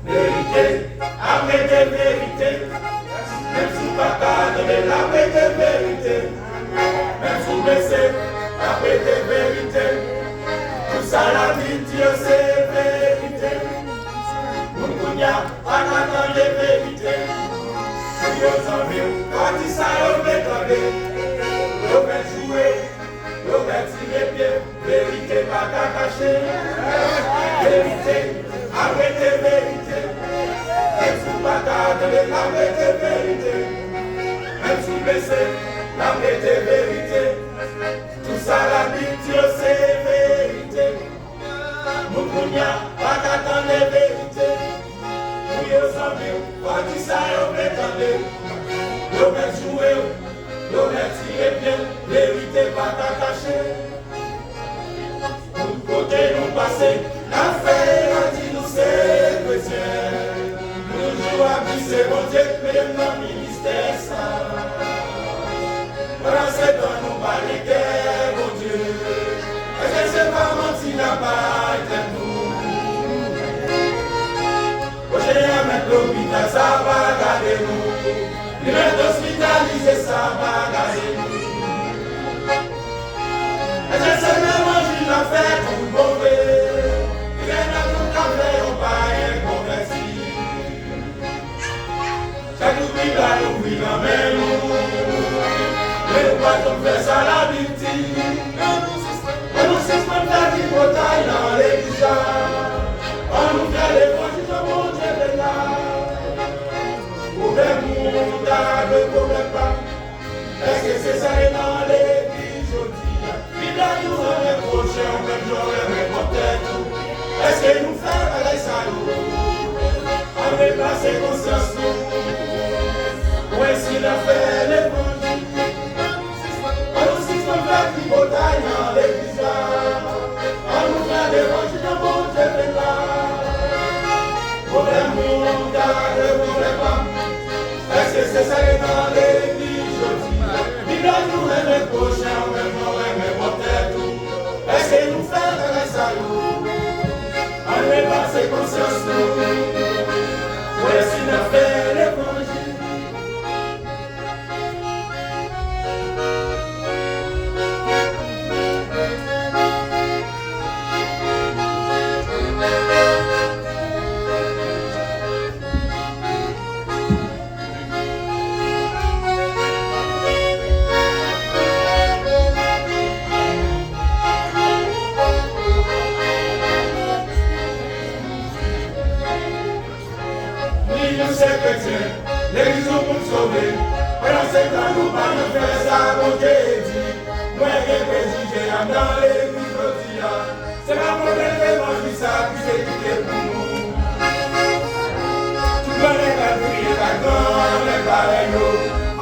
Vérité, après des vérités. Même si pas donner la vérité. Même si blessé, après des vérités. Tout ça la vie, Dieu c'est vérité. Moukounia, pas dans les vérités. Nous sommes venus, quand il s'arrête de tomber. Nous vais jouer, nous vais tirer pied. Vérité, pas qu'à cacher. Vérité, après des vérités. Même si pas donner la vérité. Même si blessé, la vérité. Tout ça la vie, Dieu c'est vérité. Moukounia, pas dans les vérités. Nous sommes venus, quand il s'arrête de tomber. Nous vais jouer, nous vais tirer pied. Vérité, pas qu'à cacher. Côté nous passer, l'affaire a dit nous c'est chrétien. Nous jouons à vie, c'est bon Dieu, mais dans le ministère ça. Pendant ce temps, nous parlons guerre, mon Dieu. Est-ce que c'est pas menti là-bas, c'est nous? J'ai un mettre l'hôpital, ça va garder nous. Il est hospitalisé, ça va garder nous. Est-ce que c'est même manger la fête ou le mauvais? Il est dans tout café, on va rien converti. Chaque oubli va nous vivre en nous. Mais nous pas comme faire ça la victime. On nous suspend la vie pour taille dans l'église. On nous fait l'évangile de mon Dieu de là. Problème ou le problème pas. Est-ce que c'est ça dans l'église aujourd'hui? Il a nous un prochain, même j'aurais même peut-être. Est-ce que nous faisons avec ça nous? On veut passer conscience nous. Où est-ce qu'il a fait l'évangile? On nous suspend la vie pour taille dans l'église. On nous fait l'évangile de mon Dieu de là. Problème ou le problème pas. Est-ce que c'est ça dans l'église aujourd'hui? Il a nous un prochain, même j'aurais même peut-être. Est-ce que nous faisons avec ça nous? On veut passer conscience nous. Où est-ce qu'il a fait l'évangile? L'église pour nous sauver. Pendant ce temps, nous pas nous faire ça, mon Dieu dit. Moi, j'ai préjugé dans l'église aujourd'hui. C'est pas mon évangile, ça, puis c'est tout pour nous. Tout le monde est à prier, d'accord, les pareils.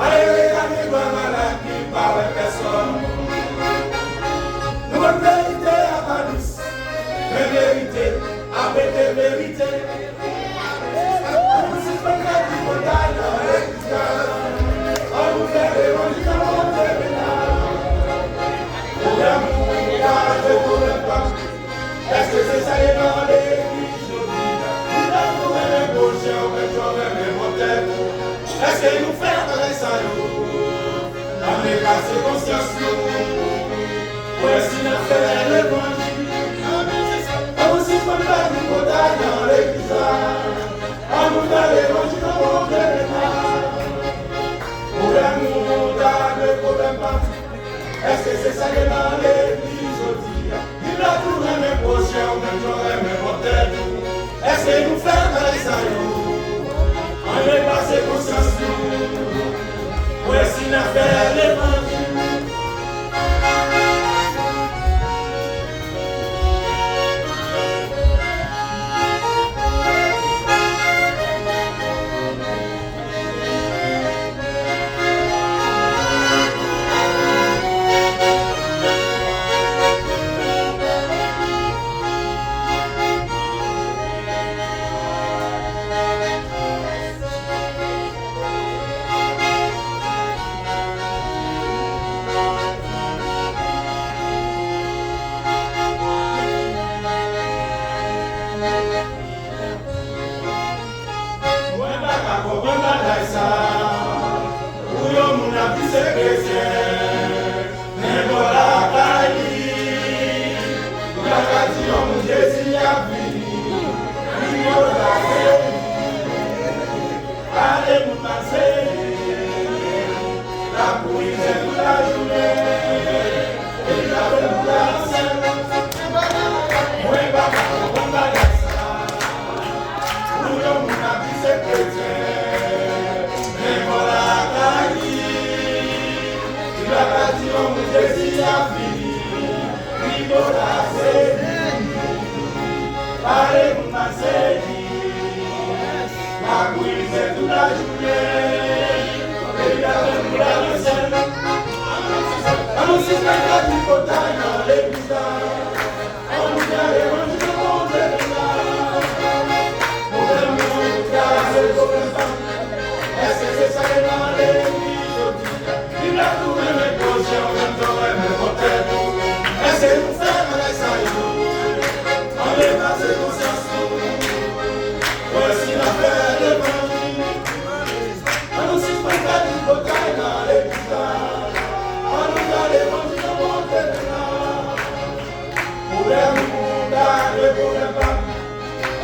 Alléluia, les bonnes maladies, par les personnes. Nous, bonne vérité à Paris. Mais vérité, avec des vérités. Est-ce que c'est ça dans l'église aujourd'hui? Nous avons un prochain, même j'aurais même tête. Est-ce que nous faisons avec ça nous? On est passé conscience nous. Où est-ce qu'il a fait l'évangile? On nous suspend la vie pour taille dans l'église. On nous fait l'évangile dans mon Dieu. Problème ou le problème pas. Est-ce que c'est ça dans l'église aujourd'hui? Il a tout même prochain, même j'aurais même tête. Est-ce que nous faisons avec ça nous? On est passé conscience nous. Où est-ce qu'il a fait l'évangile?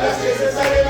Est-ce que c'est ça